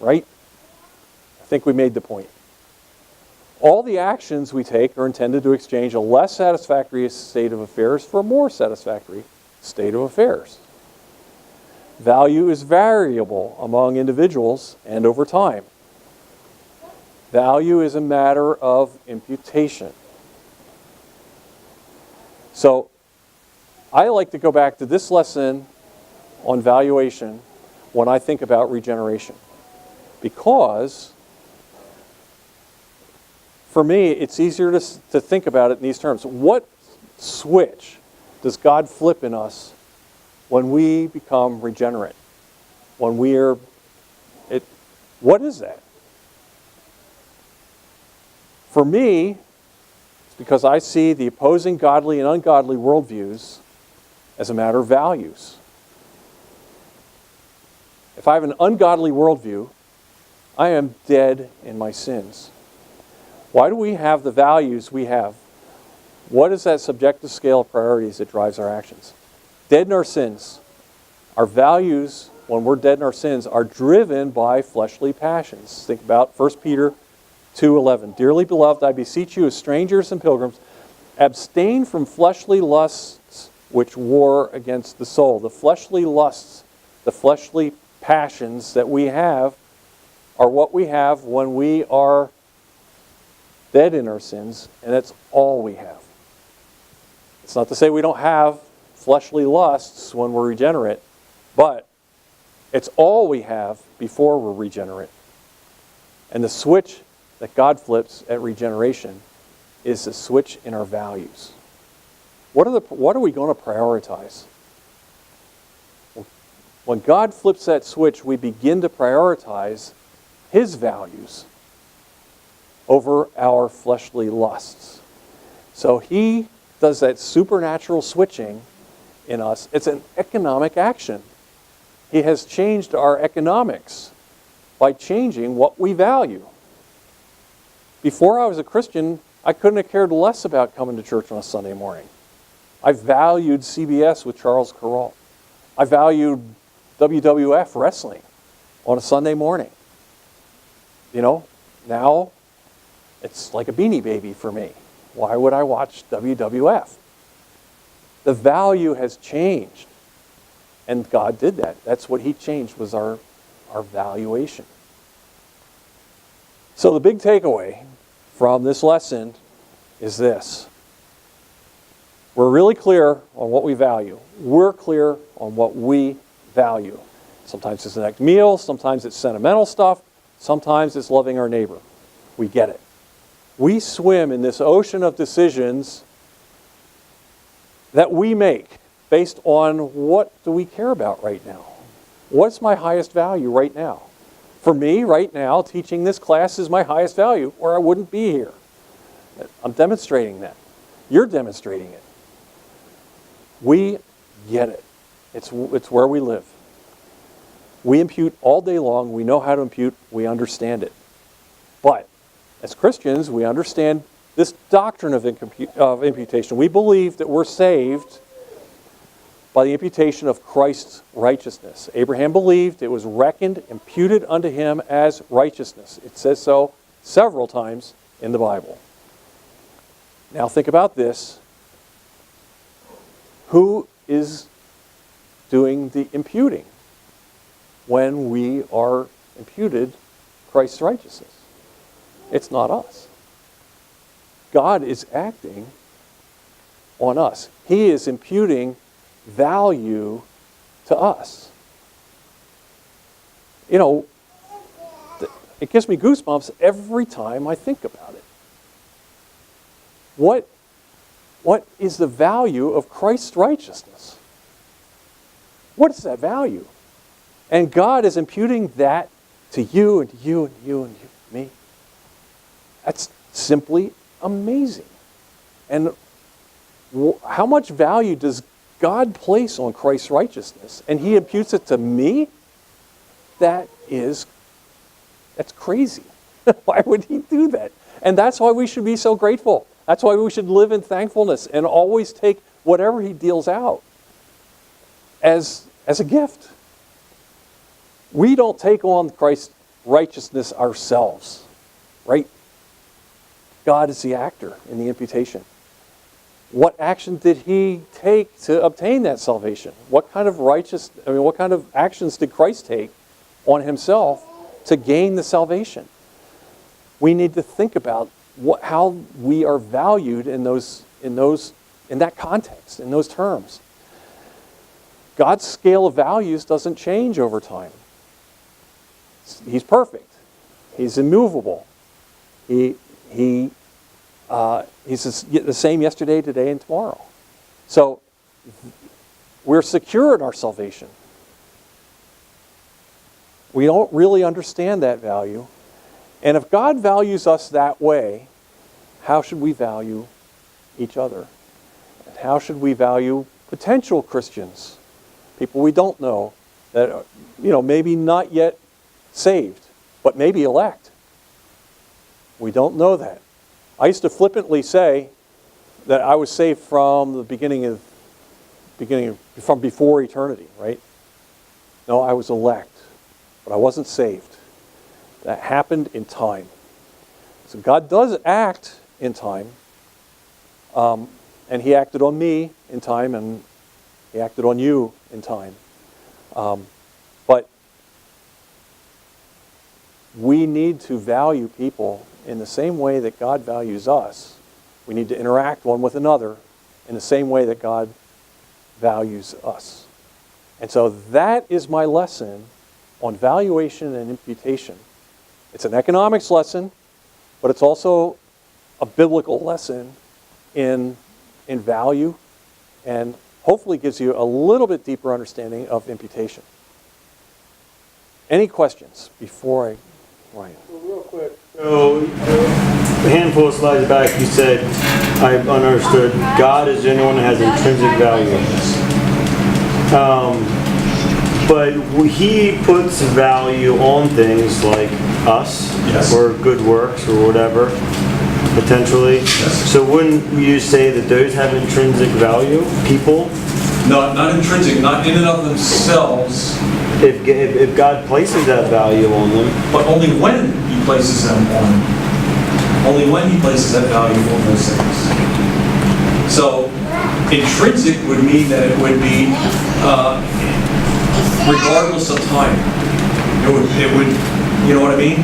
Right? I think we made the point. All the actions we take are intended to exchange a less satisfactory state of affairs for a more satisfactory state of affairs. Value is variable among individuals and over time. Value is a matter of imputation. So, I like to go back to this lesson on valuation when I think about regeneration. Because, for me, it's easier to think about it in these terms. What switch does God flip in us when we become regenerate? When what is that? For me, it's because I see the opposing godly and ungodly worldviews as a matter of values. If I have an ungodly worldview, I am dead in my sins. Why do we have the values we have? What is that subjective scale of priorities that drives our actions? Dead in our sins. Our values, when we're dead in our sins, are driven by fleshly passions. Think about 1 Peter 2:11. Dearly beloved, I beseech you as strangers and pilgrims, abstain from fleshly lusts which war against the soul. The fleshly lusts, the fleshly passions that we have are what we have when we are dead in our sins, and that's all we have. It's not to say we don't have fleshly lusts when we're regenerate, but it's all we have before we're regenerate. And the switch that God flips at regeneration is the switch in our values. What are we going to prioritize? When God flips that switch, we begin to prioritize His values over our fleshly lusts. So He does that supernatural switching in us. It's an economic action. He has changed our economics by changing what we value. Before I was a Christian, I couldn't have cared less about coming to church on a Sunday morning. I valued CBS with Charles Carroll. I valued WWF wrestling on a Sunday morning. You know, now it's like a Beanie Baby for me. Why would I watch WWF? The value has changed. And God did that. That's what He changed, was our valuation. So the big takeaway from this lesson is this. We're really clear on what we value. We're clear on what we value. Sometimes it's the next meal, sometimes it's sentimental stuff, sometimes it's loving our neighbor. We get it. We swim in this ocean of decisions that we make based on what do we care about right now. What's my highest value right now? For me, right now, teaching this class is my highest value, or I wouldn't be here. I'm demonstrating that. You're demonstrating it. We get it. It's where we live. We impute all day long. We know how to impute. We understand it. But as Christians, we understand this doctrine of imputation. We believe that we're saved by the imputation of Christ's righteousness. Abraham believed it was reckoned, imputed unto him as righteousness. It says so several times in the Bible. Now think about this. Who is doing the imputing when we are imputed Christ's righteousness? It's not us. God is acting on us. He is imputing value to us. You know, it gives me goosebumps every time I think about it. What is the value of Christ's righteousness? What is that value? And God is imputing that to you and to you and to you and to me. That's simply amazing. And how much value does God place on Christ's righteousness? And He imputes it to me? That's crazy. Why would He do that? And that's why we should be so grateful. That's why we should live in thankfulness and always take whatever He deals out as a gift. We don't take on Christ's righteousness ourselves, right? God is the actor in the imputation. What action did He take to obtain that salvation? What kind of actions did Christ take on Himself to gain the salvation? We need to think about how we are valued in that context, in those terms. God's scale of values doesn't change over time. He's perfect. He's immovable. He's the same yesterday, today, and tomorrow. So we're secure in our salvation. We don't really understand that value. And if God values us that way, how should we value each other? And how should we value potential Christians? People we don't know that, maybe not yet saved, but maybe elect. We don't know that. I used to flippantly say that I was saved from the from before eternity, right? No, I was elect, but I wasn't saved. That happened in time. So God does act in time, and He acted on me in time, and He acted on you in time. But we need to value people in the same way that God values us. We need to interact one with another in the same way that God values us. And so that is my lesson on valuation and imputation. It's an economics lesson, but it's also a biblical lesson in value, and hopefully gives you a little bit deeper understanding of imputation. Any questions before Ryan? Well, real quick. So, a handful of slides back, you said, I understood, God is the only one that has intrinsic value. But He puts value on things like us, yes, or good works, or whatever, potentially. Yes. So wouldn't you say that those have intrinsic value, people? No, not intrinsic, not in and of themselves. If God places that value on them. But only when He places them on them. Only when He places that value on those things. So, intrinsic would mean that it would be regardless of time. It would, you know what I mean?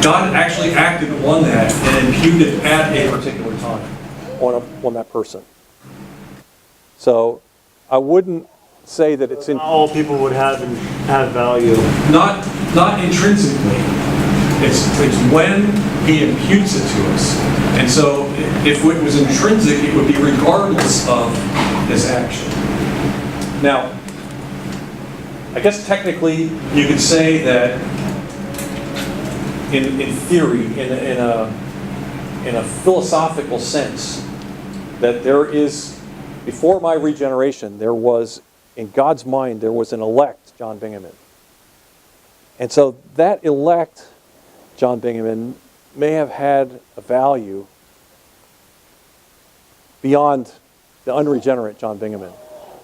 God actually acted on that and imputed at a particular time On that person. So I wouldn't say that it's Not all people would have value. Not intrinsically. It's when He imputes it to us. And so if it was intrinsic, it would be regardless of His action. Now, I guess technically you could say that in theory, in a philosophical sense, that there is, before my regeneration, there was, in God's mind, there was an elect John Bingaman. And so that elect John Bingaman may have had a value beyond the unregenerate John Bingaman.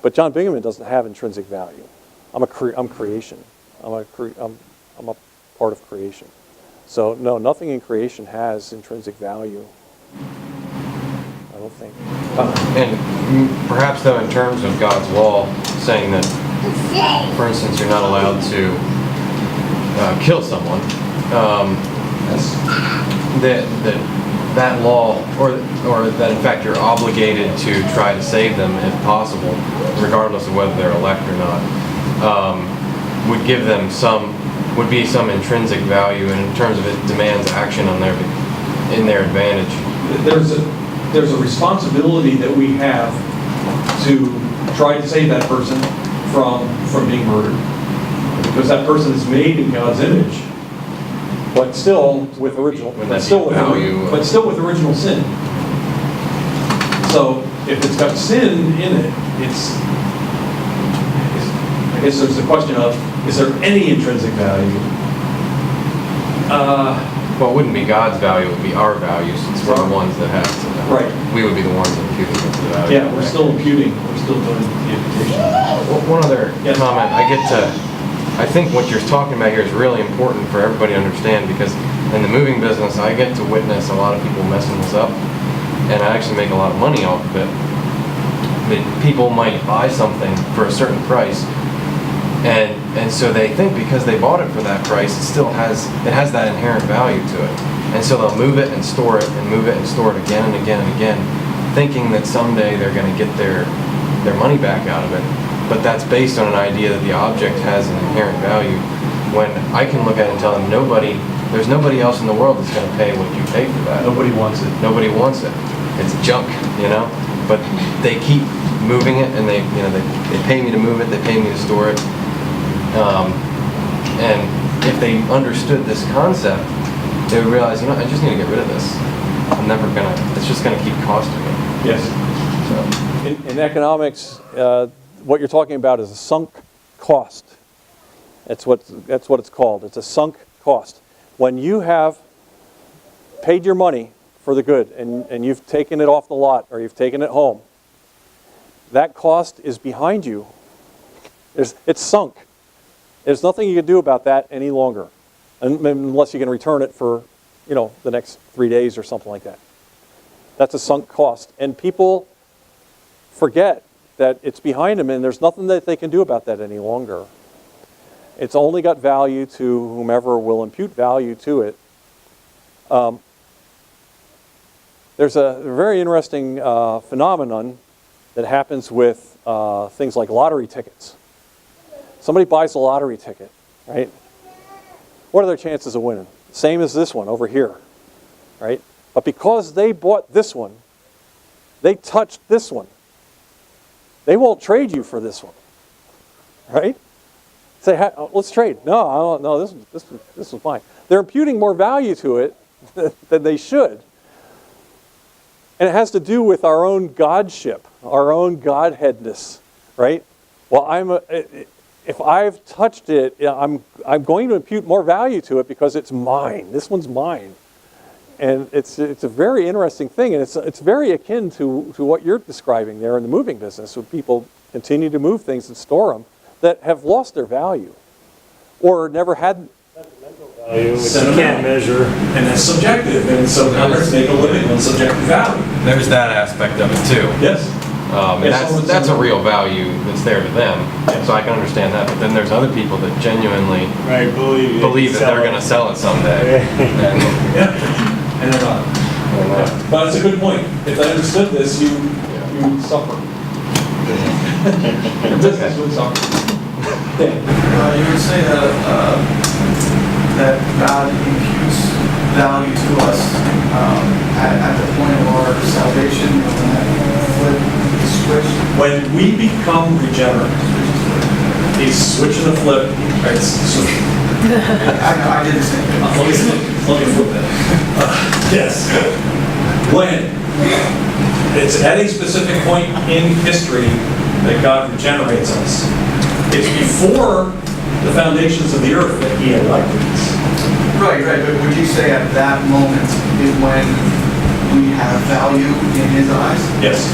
But John Bingaman doesn't have intrinsic value. I'm creation. I'm a part of creation. So no, nothing in creation has intrinsic value. don't think. And perhaps though, in terms of God's law, saying that, for instance, you're not allowed to kill someone, that law, or that in fact you're obligated to try to save them if possible, regardless of whether they're elect or not, would give them would be some intrinsic value, and in terms of it demands action on in their advantage. There's a responsibility that we have to try to save that person from being murdered, because that person is made in God's image, but still with original sin. So if it's got sin in it, I guess there's the question of, is there any intrinsic value? Well, it wouldn't be God's value, it would be our value, since we're the ones that have to. Right. We would be the ones imputing the value. Yeah, we're still imputing. We're still doing the imputation. One other Yes. comment. I think what you're talking about here is really important for everybody to understand, because in the moving business, I get to witness a lot of people messing this up, and I actually make a lot of money off of it. That people might buy something for a certain price, and so they think because they bought it for that price, it has that inherent value to it. And so they'll move it and store it, and move it and store it again and again and again, thinking that someday they're going to get their money back out of it. But that's based on an idea that the object has an inherent value, when I can look at it and tell them there's nobody else in the world that's going to pay what you pay for that. Nobody wants it. Nobody wants it. It's junk, But they keep moving it, and they pay me to move it, they pay me to store it. And if they understood this concept, they would realize, I just need to get rid of this. It's just gonna keep costing me. Yes. So. In economics, what you're talking about is a sunk cost. That's what it's called. It's a sunk cost. When you have paid your money for the good, and you've taken it off the lot, or you've taken it home, that cost is behind you. It's sunk. There's nothing you can do about that any longer, unless you can return it for, the next 3 days or something like that. That's a sunk cost. And people forget that it's behind them, and there's nothing that they can do about that any longer. It's only got value to whomever will impute value to it. There's a very interesting phenomenon that happens with things like lottery tickets. Somebody buys a lottery ticket, right? What are their chances of winning? Same as this one over here, right? But because they bought this one, they touched this one. They won't trade you for this one, right? Say, let's trade. No, this was mine. They're imputing more value to it than they should. And it has to do with our own godship, our own godheadness, right? Well, if I've touched it, I'm going to impute more value to it because it's mine. This one's mine. And it's a very interesting thing, and it's very akin to what you're describing there in the moving business, where people continue to move things and store them that have lost their value or never had Value, which you can't measure. And that's subjective, and so others make a living on subjective value. There's that aspect of it too. Yes. And that's a real value that's there to them. Yes. So I can understand that. But then there's other people that genuinely Right, believe that they're going to sell it someday. And, And they're not. But it's a good point. If I understood this, you would suffer. Your business would suffer. You would say that God imputes value to us at the point of our salvation, when that flip is switched. When we become regenerate, he's switching the flip. Right, I did the same thing. Let me flip that. Yes. When it's at a specific point in history that God regenerates us. It's before the foundations of the earth that he elected us. Right, but would you say at that moment is when we have value in his eyes? Yes.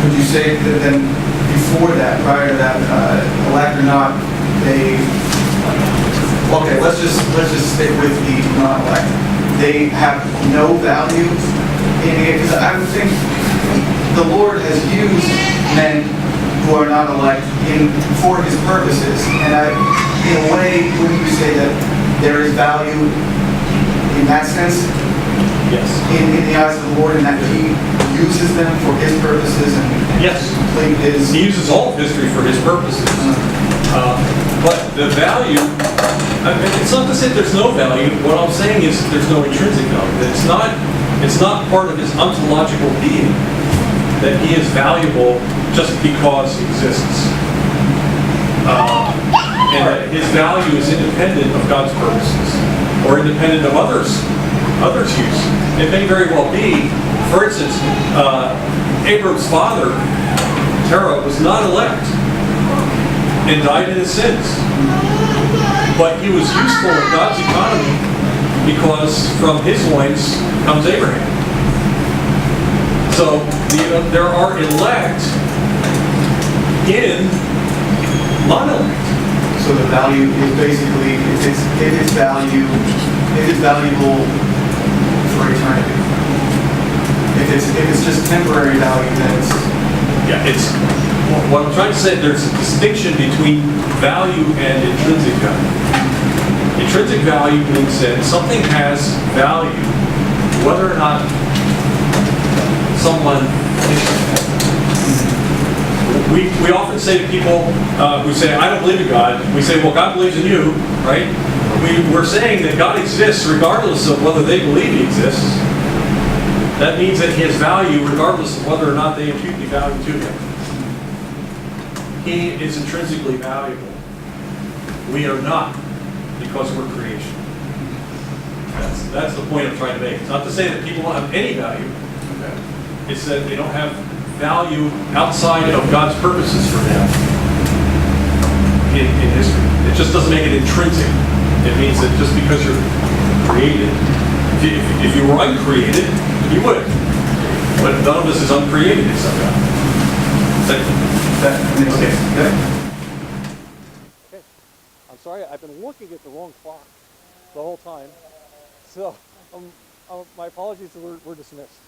Would you say that then before that, prior to that, elect or not, they, okay, let's just stick with the non-elect. They have no value Because I would think the Lord has used men who are not elect for his purposes. And in a way, wouldn't you say that there is value in that sense? Yes. In the eyes of the Lord, and that he uses them for his purposes and Yes. complete his... He uses all of history for his purposes. But the value, I mean, it's not to say there's no value. What I'm saying is there's no intrinsic value. That it's not part of his ontological being that he is valuable just because he exists. And that his value is independent of God's purposes or independent of others' use. It may very well be, for instance, Abram's father, Terah, was not elect and died in his sins. But he was useful in God's economy because from his loins comes Abraham. So there are elect in non-elect. So the value is basically, it is valuable for eternity. If it's just temporary value, then it's... Yeah, it's what I'm trying to say. There's a distinction between value and intrinsic value. Intrinsic value means that something has value, whether or not someone. We often say to people, we say, "I don't believe in God." We say, "Well, God believes in you," right? We're saying that God exists regardless of whether they believe He exists. That means that He has value regardless of whether or not they impute any value to Him. He is intrinsically valuable. We are not, because we're creation. That's the point I'm trying to make. It's not to say that people don't have any value. It's that they don't have value outside of God's purposes for them in history. It just doesn't make it intrinsic. It means that just because you're created, if you were uncreated, you would. But none of us is uncreated except God. That makes sense. Okay. Okay. I'm sorry, I've been looking at the wrong clock the whole time. So my apologies, we're dismissed.